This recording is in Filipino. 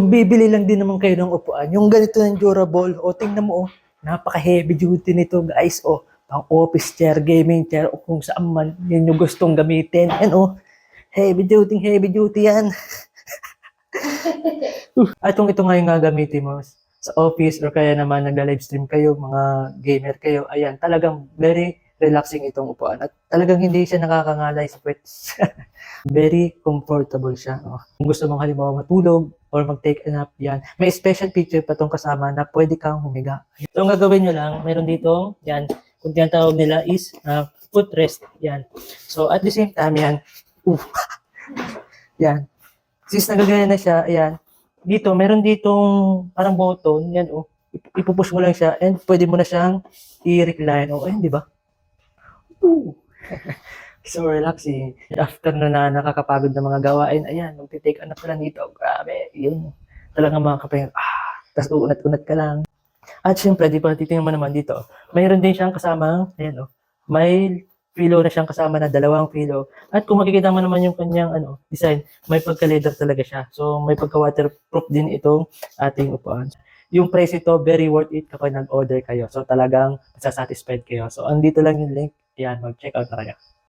bibili lang din naman kayo ng upuan, yung ganito ng durable, o tingnan mo, napaka-heavy duty nito guys, pang office chair, gaming chair, o kung saan man yun yung gustong gamitin. Yan heavy duty yan. At kung ito nga yung gagamitin mo sa office or kaya naman nagla-livestream kayo, mga gamer kayo, ayan, talagang very relaxing itong upuan. At talagang hindi siya nakakangalay sa pwets. Very comfortable siya. Kung gusto mong halimbawa matulog or mag-take a nap, yan. May special feature pa tong kasama na pwede kang humiga. So, ang gagawin nyo lang, mayroon dito, yan, kung tinatawag nila is footrest. Yan. So, at the same time, yan, yan. Since nagagaya na siya, ayan, dito, meron ditong parang button, yan, ipupush mo lang siya and pwede mo na siyang i-recline. Ayun, di ba? So relaxing. After na nakakapagod na mga gawain, ayan, magti-take a nap lang dito. Grabe, yun. Talagang mga kapahinga. Tapos uunat-unat ka lang. At syempre, di ba, titingnan mo naman dito. Mayroon din siyang kasamang, ayan, may pillow na siyang kasama na 2 pillow. At kung makikita mo naman yung kanyang design, may pagka-leather talaga siya. So may pagka-waterproof din itong ating upuan. Yung price ito, very worth it kapag nag-order kayo. So talagang satisfied kayo. So andito lang yung link. Ayan, mag-check out na kayo.